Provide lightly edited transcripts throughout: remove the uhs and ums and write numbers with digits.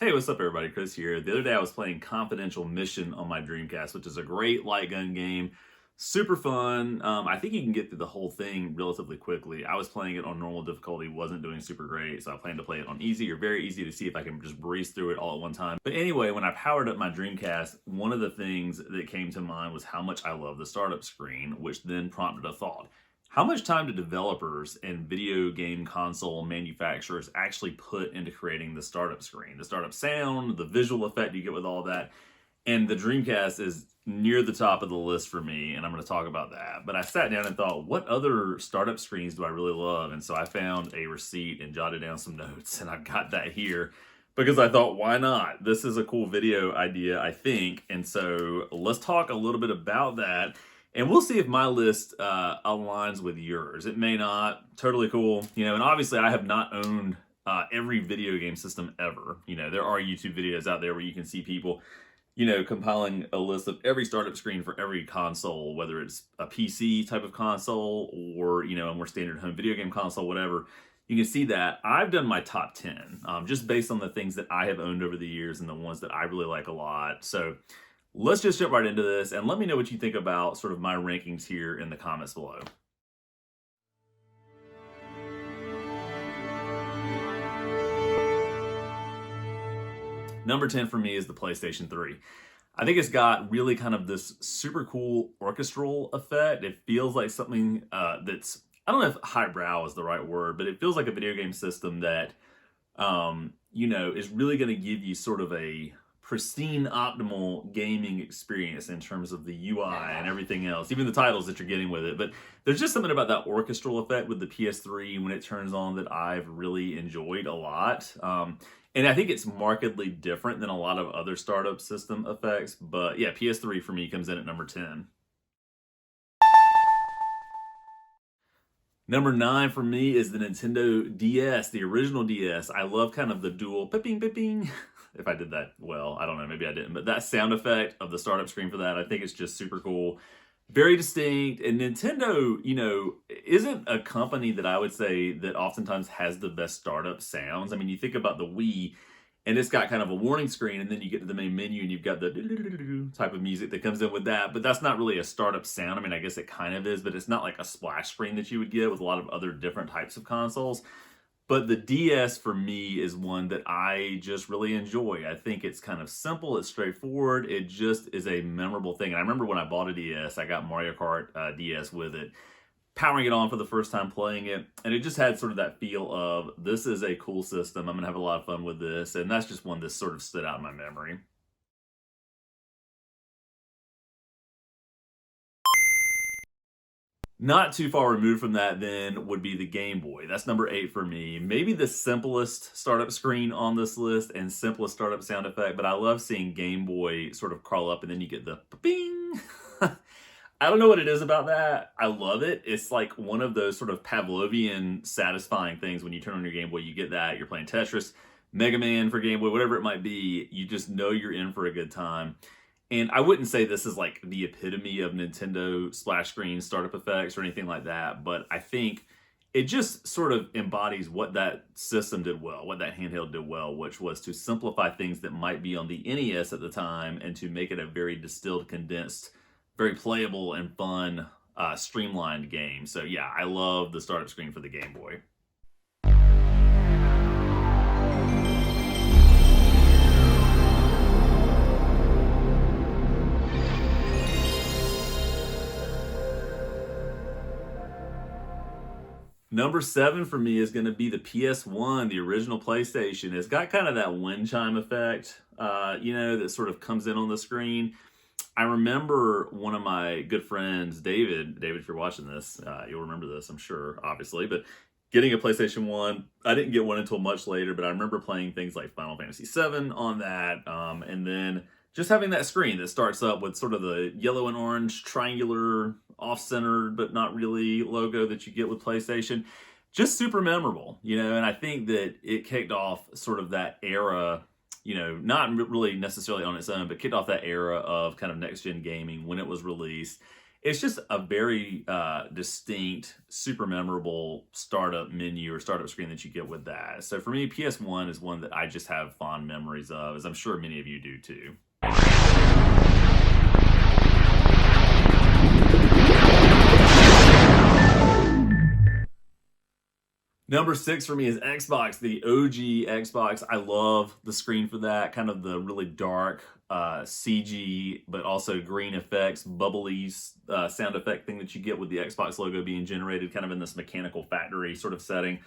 Hey, what's up, everybody? Chris here. The other day I was playing Confidential Mission on my Dreamcast, which is a great light gun game. Super fun. I think you can get through the whole thing relatively quickly. I was playing it on normal difficulty, wasn't doing super great, so I plan to play it on easy or very easy to see if I can just breeze through it all at one time. But anyway, when I powered up my Dreamcast, one of the things that came to mind was how much I love the startup screen, which then prompted a thought. How much time do developers and video game console manufacturers actually put into creating the startup screen? The startup sound, the visual effect you get with all that. And the Dreamcast is near the top of the list for me, and I'm going to talk about that. But I sat down and thought, what other startup screens do I really love? And so I found a receipt and jotted down some notes, and I've got that here because I thought, why not? This is a cool video idea, I think. And so let's talk a little bit about that. And we'll see if my list aligns with yours. It may not. Totally cool. And obviously I have not owned every video game system ever. There are YouTube videos out there where you can see people, compiling a list of every startup screen for every console, whether it's a PC type of console or, a more standard home video game console, whatever. You can see that I've done my top 10, just based on the things that I have owned over the years and the ones that I really like a lot. So let's just jump right into this and let me know what you think about sort of my rankings here in the comments below. Number 10 for me is the PlayStation 3. I think it's got really kind of this super cool orchestral effect. It feels like something that's, I don't know if highbrow is the right word, but it feels like a video game system that, is really going to give you sort of a pristine, optimal gaming experience in terms of the UI and everything else, even the titles that you're getting with it. But there's just something about that orchestral effect with the PS3 when it turns on that I've really enjoyed a lot. And I think it's markedly different than a lot of other startup system effects. But yeah, PS3 for me comes in at number 10. Number 9 for me is the Nintendo DS, the original DS. I love kind of the dual pipping pipping. If I did that well, I don't know, maybe I didn't. But that sound effect of the startup screen for that, I think it's just super cool. Very distinct. And Nintendo, isn't a company that I would say that oftentimes has the best startup sounds. I mean, you think about the Wii, and it's got kind of a warning screen, and then you get to the main menu, and you've got the type of music that comes in with that. But that's not really a startup sound. I mean, I guess it kind of is, but it's not like a splash screen that you would get with a lot of other different types of consoles. But the DS for me is one that I just really enjoy. I think it's kind of simple, it's straightforward, it just is a memorable thing. And I remember when I bought a DS, I got Mario Kart DS with it, powering it on for the first time, playing it, and it just had sort of that feel of, this is a cool system, I'm gonna have a lot of fun with this, and that's just one that sort of stood out in my memory. Not too far removed from that then would be the Game Boy. That's number 8 for me. Maybe the simplest startup screen on this list and simplest startup sound effect, but I love seeing Game Boy sort of crawl up and then you get the bing. I don't know what it is about that. I love it. It's like one of those sort of Pavlovian satisfying things when you turn on your Game Boy, you get that, you're playing Tetris, Mega Man for Game Boy, whatever it might be, you just know you're in for a good time. And I wouldn't say this is like the epitome of Nintendo splash screen startup effects or anything like that, but I think it just sort of embodies what that system did well, what that handheld did well, which was to simplify things that might be on the NES at the time and to make it a very distilled, condensed, very playable and fun, streamlined game. So yeah, I love the startup screen for the Game Boy. Number 7 for me is going to be the PS1, the original PlayStation. It's got kind of that wind chime effect, that sort of comes in on the screen. I remember one of my good friends, David, if you're watching this, you'll remember this, I'm sure, obviously, but getting a PlayStation 1, I didn't get one until much later, but I remember playing things like Final Fantasy VII on that, and then just having that screen that starts up with sort of the yellow and orange triangular off-centered but not really logo that you get with PlayStation, just super memorable, and I think that it kicked off sort of that era, not really necessarily on its own, but kicked off that era of kind of next-gen gaming when it was released. It's just a very distinct, super memorable startup menu or startup screen that you get with that. So for me, PS1 is one that I just have fond memories of, as I'm sure many of you do too. Number 6 for me is Xbox, the OG Xbox. I love the screen for that, kind of the really dark CG, but also green effects, bubbly sound effect thing that you get with the Xbox logo being generated kind of in this mechanical factory sort of setting.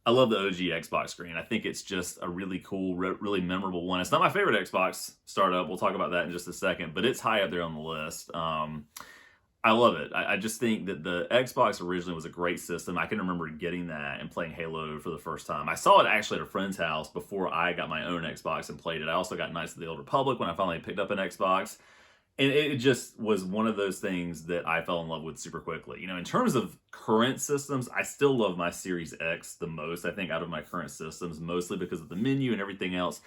I love the OG Xbox screen. I think it's just a really cool, really memorable one. It's not my favorite Xbox startup. We'll talk about that in just a second, but it's high up there on the list. I love it. I just think that the Xbox originally was a great system. I can remember getting that and playing Halo for the first time. I saw it actually at a friend's house before I got my own Xbox and played it. I also got Knights of the Old Republic when I finally picked up an Xbox. And it just was one of those things that I fell in love with super quickly. You know, in terms of current systems, I still love my Series X the most, I think, out of my current systems, mostly because of the menu and everything else.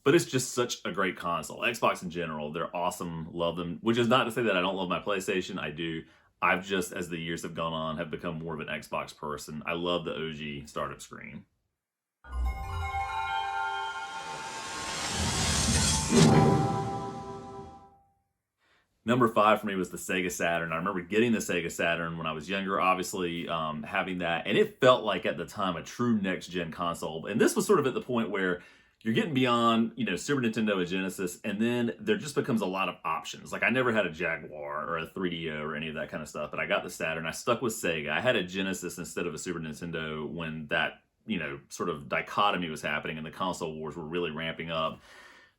But it's just such a great console. Xbox in general, they're awesome, love them. Which is not to say that I don't love my PlayStation, I do. I've just, as the years have gone on, have become more of an Xbox person. I love the OG startup screen. Number 5 for me was the Sega Saturn. I remember getting the Sega Saturn when I was younger, obviously having that. And it felt like at the time a true next-gen console. And this was sort of at the point where you're getting beyond, you know, Super Nintendo and Genesis, and then there just becomes a lot of options. Like I never had a Jaguar or a 3DO or any of that kind of stuff, but I got the Saturn. I stuck with Sega. I had a Genesis instead of a Super Nintendo when that, you know, sort of dichotomy was happening and the console wars were really ramping up.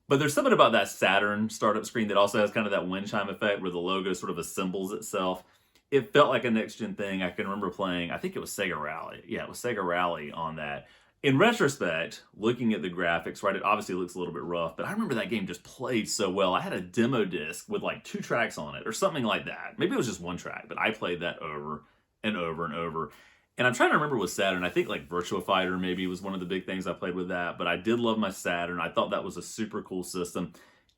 But there's something about that Saturn startup screen that also has kind of that wind chime effect where the logo sort of assembles itself. It felt like a next-gen thing. I can remember playing, I think it was Sega Rally. Yeah, it was Sega Rally on that. In retrospect, looking at the graphics, right, it obviously looks a little bit rough, but I remember that game just played so well. I had a demo disc with like 2 tracks on it or something like that. Maybe it was just 1 track, but I played that over and over and over. And I'm trying to remember with Saturn, I think like Virtua Fighter maybe was one of the big things I played with that, but I did love my Saturn. I thought that was a super cool system.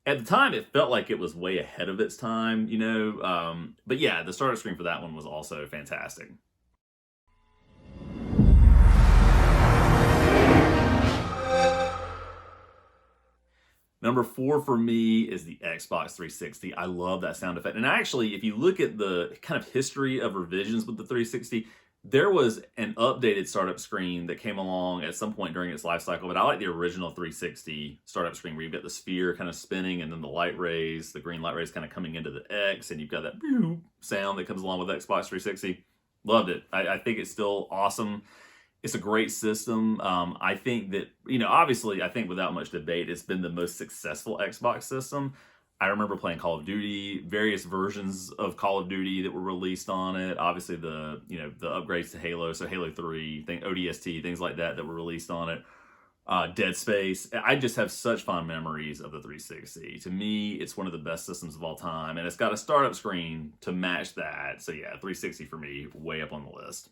At the time, it felt like it was way ahead of its time, you know? But yeah, the startup screen for that one was also fantastic. Number 4 for me is the Xbox 360. I love that sound effect. And actually, if you look at the kind of history of revisions with the 360, there was an updated startup screen that came along at some point during its life cycle, but I like the original 360 startup screen where you've got the sphere kind of spinning and then the light rays, the green light rays kind of coming into the X, and you've got that sound that comes along with Xbox 360. Loved it. I think it's still awesome. It's a great system. I think that, you know, obviously, I think without much debate, it's been the most successful Xbox system. I remember playing Call of Duty, various versions of Call of Duty that were released on it. Obviously, the upgrades to Halo, so Halo 3, ODST, things like that were released on it. Dead Space. I just have such fond memories of the 360. To me, it's one of the best systems of all time, and it's got a startup screen to match that. So yeah, 360 for me, way up on the list.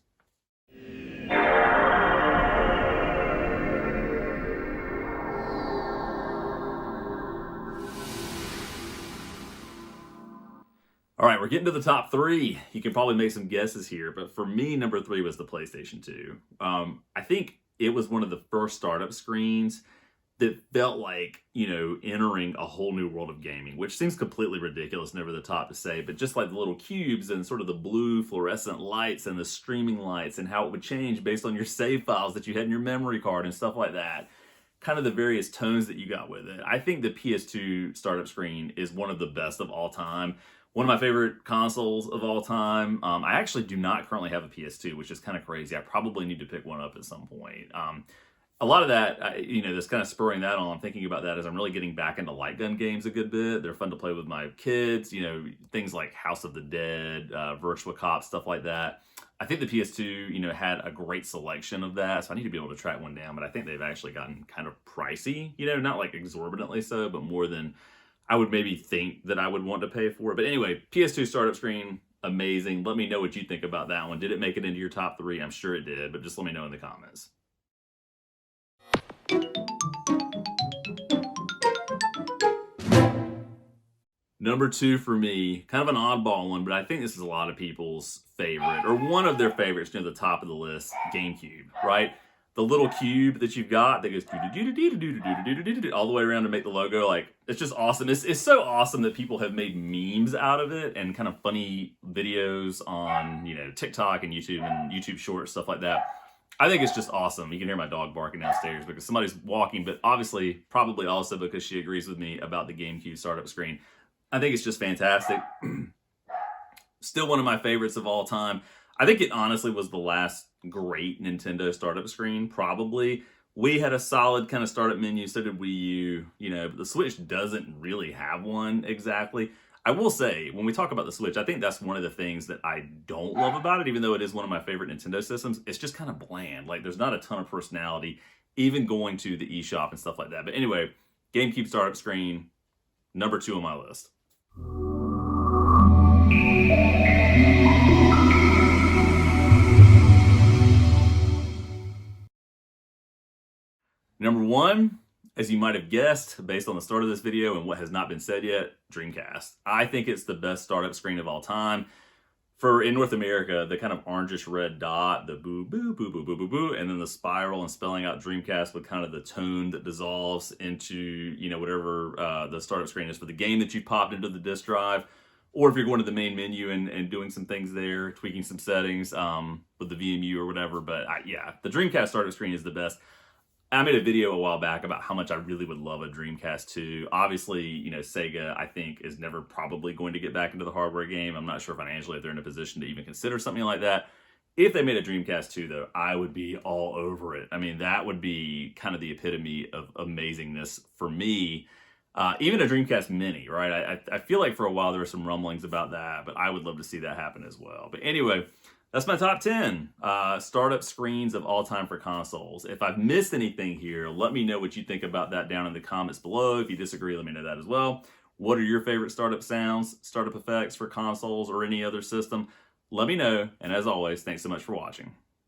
All right, we're getting to the top 3. You can probably make some guesses here, but for me, number 3 was the PlayStation 2. I think it was one of the first startup screens that felt like, you know, entering a whole new world of gaming, which seems completely ridiculous and over the top to say, but just like the little cubes and sort of the blue fluorescent lights and the streaming lights and how it would change based on your save files that you had in your memory card and stuff like that, kind of the various tones that you got with it. I think the PS2 startup screen is one of the best of all time. One of my favorite consoles of all time. I actually do not currently have a PS2, which is kind of crazy. I probably need to pick one up at some point. A lot of that, you know, that's kind of spurring that on. I'm thinking about that as I'm really getting back into light gun games a good bit. They're fun to play with my kids, you know, things like House of the Dead, Virtua Cop, stuff like that. I think the PS2, you know, had a great selection of that, so I need to be able to track one down, but I think they've actually gotten kind of pricey, you know, not like exorbitantly so, but more than I would maybe think that I would want to pay for it. But anyway, PS2 startup screen, amazing. Let me know what you think about that one. Did it make it into your top 3? I'm sure it did, but just let me know in the comments. Number 2 for me, kind of an oddball one, but I think this is a lot of people's favorite, or one of their favorites near the top of the list, GameCube, right? The little cube that you've got that goes all the way around to make the logo, like, it's just awesome. It's so awesome that people have made memes out of it and kind of funny videos on, TikTok and YouTube Shorts, stuff like that. I think it's just awesome. You can hear my dog barking downstairs because somebody's walking, but obviously, probably also because she agrees with me about the GameCube startup screen. I think it's just fantastic. Still one of my favorites of all time. I think it honestly was the last great Nintendo startup screen, probably. We had a solid kind of startup menu, so did Wii U, but the Switch doesn't really have one exactly. I will say, when we talk about the Switch, I think that's one of the things that I don't love about it, even though it is one of my favorite Nintendo systems. It's just kind of bland. Like, there's not a ton of personality, even going to the eShop and stuff like that. But anyway, GameCube startup screen, number 2 on my list. Number 1, as you might have guessed, based on the start of this video and what has not been said yet, Dreamcast. I think it's the best startup screen of all time. In North America, the kind of orangish red dot, the boo, boo, boo, boo, boo, boo, boo, and then the spiral and spelling out Dreamcast with kind of the tone that dissolves into, whatever the startup screen is for the game that you popped into the disk drive. Or if you're going to the main menu and doing some things there, tweaking some settings with the VMU or whatever. But yeah, the Dreamcast startup screen is the best. I made a video a while back about how much I really would love a Dreamcast 2. Obviously, Sega, I think, is never probably going to get back into the hardware game. I'm not sure financially if they're in a position to even consider something like that. If they made a Dreamcast 2, though, I would be all over it. I mean, that would be kind of the epitome of amazingness for me. Even a Dreamcast Mini, right? I feel like for a while there were some rumblings about that, but I would love to see that happen as well. But anyway, that's my top 10 startup screens of all time for consoles. If I've missed anything here, let me know what you think about that down in the comments below. If you disagree, let me know that as well. What are your favorite startup sounds, startup effects for consoles or any other system? Let me know. And as always, thanks so much for watching.